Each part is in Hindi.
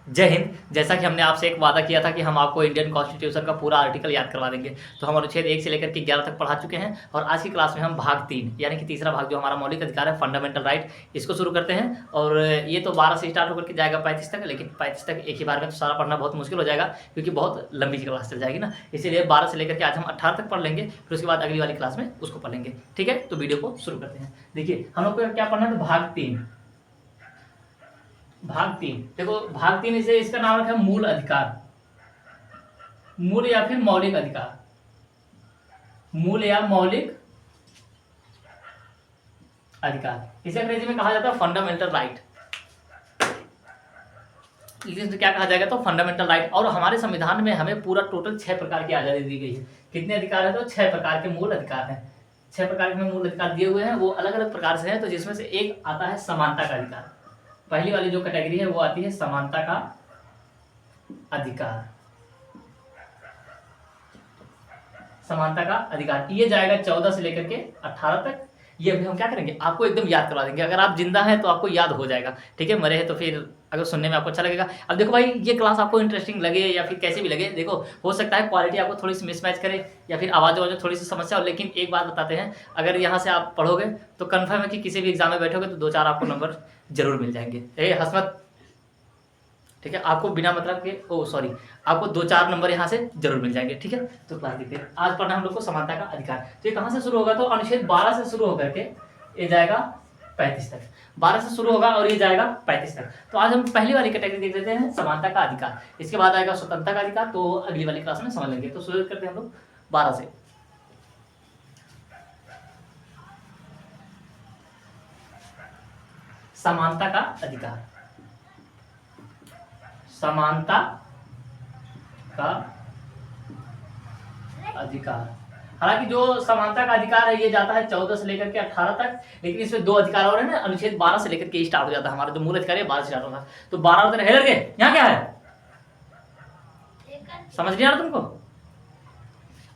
जय हिंद। जैसा कि हमने आपसे एक वादा किया था कि हम आपको इंडियन कॉन्स्टिट्यूशन का पूरा आर्टिकल याद करवा देंगे, तो हम अनुच्छेद 1 से लेकर के 11 तक पढ़ा चुके हैं और आज की क्लास में हम भाग 3 यानी कि तीसरा भाग जो हमारा मौलिक अधिकार है, फंडामेंटल राइट, इसको शुरू करते हैं। और ये तो 12 से स्टार्ट होकर के जाएगा 35 तक, लेकिन 35 तक एक ही बार में तो सारा पढ़ना बहुत मुश्किल हो जाएगा क्योंकि बहुत लंबी क्लास चल जाएगी ना। इसीलिए 12 से लेकर के आज हम 18 तक पढ़ लेंगे, फिर उसके बाद अगली वाली क्लास में उसको पढ़ लेंगे। ठीक है, तो वीडियो को शुरू करते हैं। देखिए हम लोग को क्या पढ़ना है, तो भाग 3। देखो भाग 3 इसे इसका नाम रखा है मूल अधिकार, मूल या फिर मौलिक अधिकार, मूल या मौलिक अधिकार। इसे अंग्रेजी में कहा जाता है फंडामेंटल राइट। इंग्लिश में क्या कहा जाएगा, तो फंडामेंटल राइट। और हमारे संविधान में हमें पूरा टोटल 6 प्रकार की आजादी दी गई है। कितने अधिकार है, तो 6 प्रकार के मूल अधिकार हैं। 6 प्रकार के मूल अधिकार दिए हुए हैं, वो अलग अलग प्रकार से हैं। तो जिसमें से एक आता है समानता का अधिकार। पहली वाली जो कैटेगरी है वो आती है समानता का अधिकार। समानता का अधिकार ये जाएगा 14 से लेकर के 18 तक। ये अभी हम क्या करेंगे, आपको एकदम याद करवा देंगे। अगर आप जिंदा हैं तो आपको याद हो जाएगा, ठीक है। मरे हैं तो फिर अगर सुनने में आपको अच्छा लगेगा। अब देखो भाई, ये क्लास आपको इंटरेस्टिंग लगे या फिर कैसे भी लगे, देखो हो सकता है क्वालिटी आपको थोड़ी सी मिसमैच करे या फिर आवाज़ थोड़ी सी समस्या हो, लेकिन एक बात बताते हैं, अगर यहाँ से आप पढ़ोगे तो कन्फर्म है कि किसी भी एग्जाम में बैठोगे तो 2-4 आपको नंबर जरूर मिल जाएंगे। हसमत, ठीक है, आपको बिना मतलब के आपको 2-4 नंबर यहाँ से जरूर मिल जाएंगे। ठीक है, तो क्लास देखते हैं। आज पढ़ना हम लोग को समानता का अधिकार। तो ये कहाँ से शुरू होगा, तो अनुच्छेद 12 से शुरू होकर के ये जाएगा 35 तक। 12 से शुरू होगा और ये जाएगा 35 तक। तो आज हम पहली वाली कैटेगरी देख लेते हैं, समानता का अधिकार। इसके बाद आएगा स्वतंत्रता का अधिकार, तो अगली वाली क्लास में समझ लेंगे। तो शुरू करते हैं हम लोग 12 से। समानता का अधिकार, समानता का अधिकार। हालांकि जो समानता का अधिकार है ये जाता है 14 से लेकर के 18 तक, लेकिन इसमें 2 अधिकार और है ना। अनुच्छेद 12 से लेकर के स्टार्ट हो जाता है। हमारा जो मूल अधिकार है 12 से स्टार्ट होता है। तो 12 होते हैं लड़के, यहाँ क्या है, समझ नहीं आ रहा तुमको।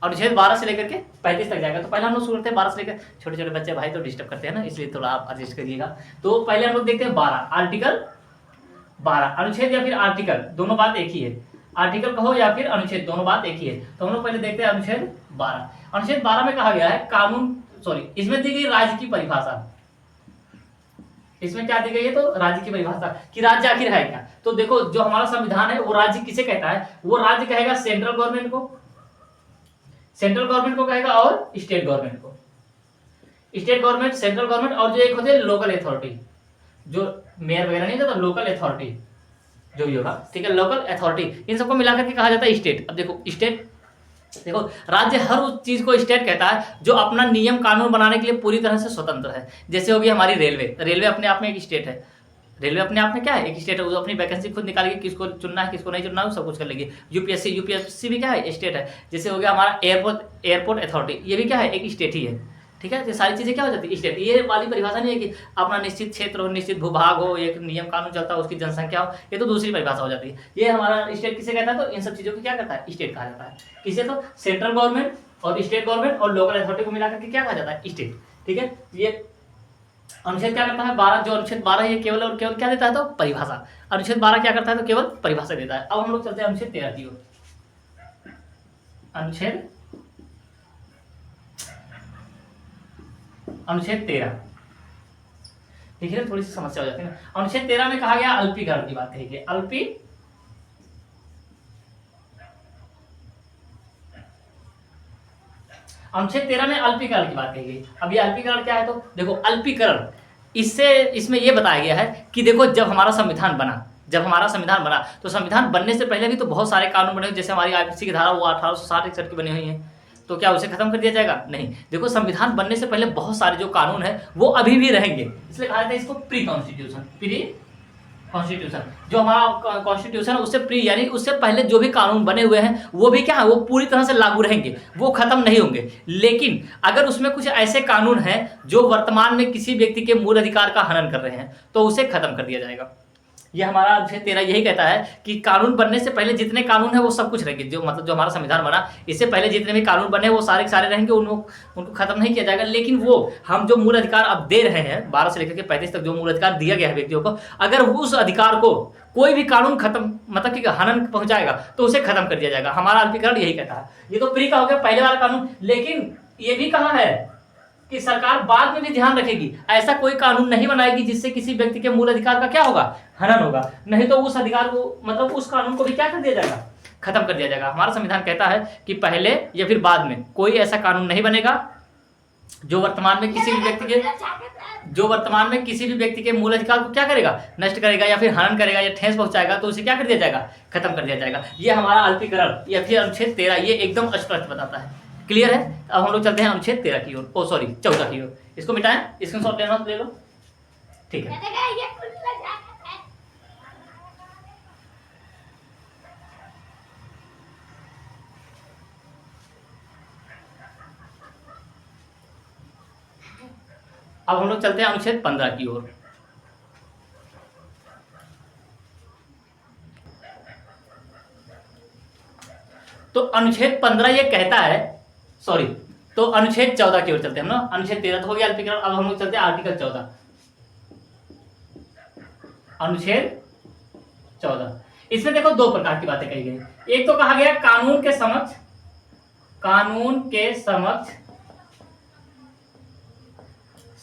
अनुच्छेद 12 से लेकर के 35 तक जाएगा। तो पहले हम लोग शुरू करते हैं 12 से लेकर। छोटे छोटे बच्चे भाई तो डिस्टर्ब करते हैं ना, इसलिए थोड़ा आप एडजस्ट करिएगा। तो पहले हम लोग देखते हैं 12, आर्टिकल 12। अनुच्छेद या फिर आर्टिकल दोनों बात एक ही है। आर्टिकल कहो या फिर अनुच्छेद, दोनों बात एक ही है। तो हम लोग पहले देखते हैं अनुच्छेद 12। अनुच्छेद 12 में कहा गया है इसमें दी गई राज्य की परिभाषा। इसमें क्या दी गई है, तो राज्य की परिभाषा कि राज्य आखिर है क्या। तो देखो जो हमारा संविधान है वो राज्य किसे कहता है, वो राज्य कहेगा सेंट्रल गवर्नमेंट को, सेंट्रल गवर्नमेंट को कहेगा, और स्टेट गवर्नमेंट को। स्टेट गवर्नमेंट, सेंट्रल गवर्नमेंट, और जो एक होती है लोकल अथॉरिटी, जो मेयर वगैरह नहीं था, तो लोकल अथॉरिटी जो भी होगा, ठीक है, लोकल अथॉरिटी, इन सबको मिलाकर के कहा जाता है स्टेट। अब देखो स्टेट, देखो राज्य हर उस चीज को स्टेट कहता है जो अपना नियम कानून बनाने के लिए पूरी तरह से स्वतंत्र है। जैसे होगी हमारी रेलवे, रेलवे अपने आप में एक स्टेट है। रेलवे अपने आप में क्या है, एक स्टेट है। वो अपनी वैकेंसी खुद निकालेगी, किसको चुनना है किसको नहीं चुनना है, सब कुछ कर लेगी। यूपीएससी भी क्या है, स्टेट है। जैसे हो गया हमारा एयरपोर्ट अथॉरिटी, ये भी क्या है, एक स्टेट ही है। ठीक है, ये सारी चीजें क्या हो जाती है, स्टेट। ये वाली परिभाषा नहीं है कि अपना निश्चित क्षेत्र हो, निश्चित भूभाग हो, एक नियम कानून चलता हो, उसकी जनसंख्या हो, ये तो दूसरी परिभाषा हो जाती है। ये हमारा स्टेट किसे कहता है, तो इन सब चीजों को क्या कहता है, स्टेट कहा जाता है। किसे, तो सेंट्रल गवर्नमेंट और स्टेट गवर्नमेंट और लोकल अथॉरिटी को मिलाकर के क्या कहा जाता है, स्टेट। ठीक है, ये अनुच्छेद क्या करता है 12, जो अनुच्छेद 12 ये केवल और केवल क्या देता है, तो परिभाषा। अनुच्छेद 12 क्या करता है, तो केवल परिभाषा देता है। अब हम लोग चलते हैं अनुच्छेद 13 की ओर। अनुच्छेद 13 देखिए थोड़ी सी समस्या हो जाती है ना। अनुच्छेद 13 में कहा गया अल्पीकरण की बात कही गई। अनुच्छेद 13 में अल्पीकरण की बात कही गई। अब ये अल्पीकरण क्या है, तो देखो अल्पीकरण, इसमें यह बताया गया है कि देखो जब हमारा संविधान बना, तो संविधान बनने से पहले भी तो बहुत सारे कानून बने हुए, जैसे हमारी आईपीसी की धारा वो 1860 की बनी हुई है। तो क्या उसे खत्म कर दिया जाएगा, नहीं। देखो संविधान बनने से पहले बहुत सारे जो कानून है वो अभी भी रहेंगे, इसलिए कहा जाता है इसको प्री कॉन्स्टिट्यूशन। जो हमारा कॉन्स्टिट्यूशन है उससे प्री यानी उससे पहले जो भी कानून बने हुए हैं वो भी क्या है, वो पूरी तरह से लागू रहेंगे, वो खत्म नहीं होंगे। लेकिन अगर उसमें कुछ ऐसे कानून हैं जो वर्तमान में किसी व्यक्ति के मूल अधिकार का हनन कर रहे हैं तो उसे खत्म कर दिया जाएगा। ये हमारा अनुच्छेद 13 यही कहता है कि कानून बनने से पहले जितने कानून है वो सब कुछ रहेंगे, जो मतलब जो हमारा संविधान बना इससे पहले जितने भी कानून बने वो सारे के सारे रहेंगे, उनको खत्म नहीं किया जाएगा। लेकिन वो हम जो मूल अधिकार अब दे रहे हैं 12 से लेकर के 35 तक जो मूल अधिकार दिया गया है व्यक्तियों को, अगर उस अधिकार को कोई भी कानून खत्म मतलब कि हनन पहुंचाएगा तो उसे खत्म कर दिया जाएगा। हमारा अल्पीकरण यही कहता है। ये तो प्री का हो गया पहले वाला कानून, लेकिन ये भी कहा है कि सरकार बाद में भी ध्यान रखेगी, ऐसा कोई कानून नहीं बनाएगी जिससे किसी व्यक्ति के मूल अधिकार का क्या होगा, हनन होगा। नहीं तो उस अधिकार को मतलब उस कानून को भी क्या कर दिया जाएगा, खत्म कर दिया जाएगा। हमारा संविधान कहता है कि पहले या फिर बाद में कोई ऐसा कानून नहीं बनेगा जो वर्तमान में किसी भी व्यक्ति के मूल अधिकार को क्या करेगा, नष्ट करेगा या फिर हनन करेगा या ठेस पहुंचाएगा, तो उसे क्या कर दिया जाएगा, खत्म कर दिया जाएगा। ये हमारा अल्पीकरण या फिर अनुच्छेद 13 ये एकदम स्पष्ट बताता है। क्लियर है। अब हम लोग चलते हैं अनुच्छेद 13 की ओर, 14 की ओर। इसको मिटाएं, स्क्रीनशॉट लेना ले लो, ठीक है। अब हम लोग चलते हैं अनुच्छेद 15 की ओर। तो अनुच्छेद 15 ये कहता है, सॉरी, तो अनुच्छेद 14 की ओर चलते हैं हम ना। अनुच्छेद 13 तो हो गया अल्पीकरण, अब हम लोग चलते हैं आर्टिकल 14। अनुच्छेद 14 इसमें देखो दो प्रकार की बातें कही गई। एक तो कहा गया कानून के समक्ष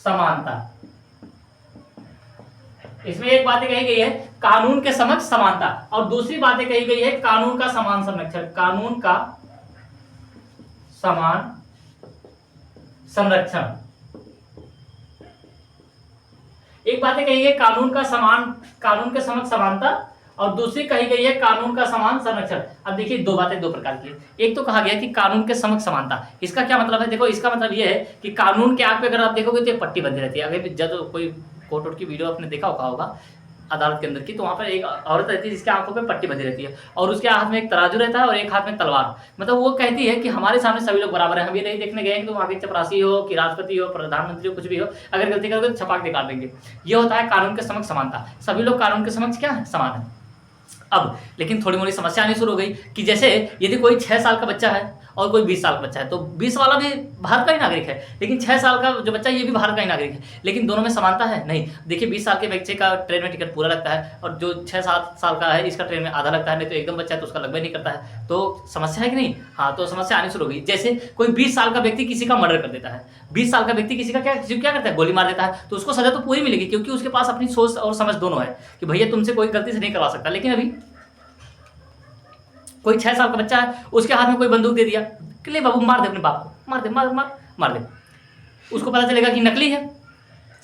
समानता। इसमें एक बात कही गई है कानून के समक्ष समानता, और दूसरी बातें कही गई है कानून का समान संरक्षण। कानून का समान संरक्षण। एक बातें कही गई कानून के समक्ष समानता, और दूसरी कही गई है कानून का समान संरक्षण। अब देखिए दो बातें दो प्रकार की है। एक तो कहा गया कि कानून के समक्ष समानता, इसका क्या मतलब है, देखो इसका मतलब ये है कि कानून के आग पे अगर आप देखोगे तो एक पट्टी बंधी रहती है। अगर जब कोई कोर्ट की वीडियो आपने देखा होगा अदालत के अंदर की, तो वहां पर एक औरत रहती है जिसके आंखों पे पट्टी बंधी रहती है, और उसके हाथ में एक तराजू रहता है और एक हाथ में तलवार। मतलब वो कहती है कि हमारे सामने सभी लोग बराबर हैं, हम ये नहीं देखने गए कि तुम आगे चपरासी हो कि राष्ट्रपति हो, प्रधानमंत्री हो, कुछ भी हो, अगर गलती करोगे तो छपाक दिखा देंगे। ये होता है कानून के समक्ष समानता, सभी लोग कानून के समक्ष क्या है, समान है। अब लेकिन थोड़ी मोड़ी समस्या आनी शुरू हो गई कि जैसे यदि कोई 6 साल का बच्चा है और कोई 20 साल का बच्चा है, तो 20 वाला भी भारत का ही नागरिक है, लेकिन 6 साल का जो बच्चा है ये भी भारत का ही नागरिक है, लेकिन दोनों में समानता है नहीं। देखिए 20 साल के बच्चे का ट्रेन में टिकट पूरा लगता है, और जो 6-7 साल का है इसका ट्रेन में आधा लगता है, नहीं तो एकदम बच्चा है तो उसका लगभग नहीं करता है। तो समस्या है कि नहीं, हाँ, तो समस्या आनी शुरू हो गई। जैसे कोई 20 साल का व्यक्ति किसी का मर्डर कर देता है, 20 साल का व्यक्ति किसी क्या करता है, गोली मार देता है, तो उसको सजा तो पूरी मिलेगी, क्योंकि उसके पास अपनी सोच और समझ दोनों है कि भैया तुमसे कोई गलती से नहीं करवा सकता। लेकिन अभी कोई 6 साल का बच्चा है, उसके हाथ में कोई बंदूक दे दिया कि ले बाबू मार दे अपने बाप को, मार दे, मार दे, उसको पता चलेगा कि नकली है,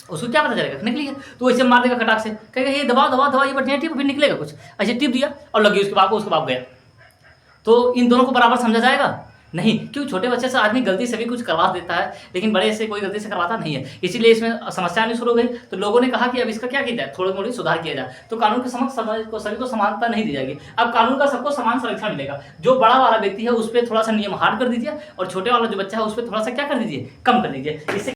उसको क्या पता चलेगा नकली है, तो ऐसे मार देगा खटाक से, कहेगा ये दबाओ ये बढ़िया टिप, फिर निकलेगा कुछ, ऐसे टिप दिया और लगी उसके बाप को, उसके बाप गया। तो इन दोनों को बराबर समझा जाएगा नहीं, क्यों, छोटे बच्चे से आदमी गलती से भी कुछ करवा देता है, लेकिन बड़े से कोई गलती से करवाता नहीं है, इसीलिए इसमें समस्या आनी शुरू हो गई। तो लोगों ने कहा कि अब इसका क्या किया जाए, थोड़ी मोड़ी सुधार किया जाए। तो कानून के समक्ष सभी को समानता नहीं दी जाएगी, अब कानून का सबको समान संरक्षण मिलेगा। जो बड़ा वाला व्यक्ति है उस पर थोड़ा सा नियम हार्ड कर दीजिए, और छोटे वाला जो बच्चा है उस पर थोड़ा सा क्या कर दीजिए, कम कर दीजिए। इससे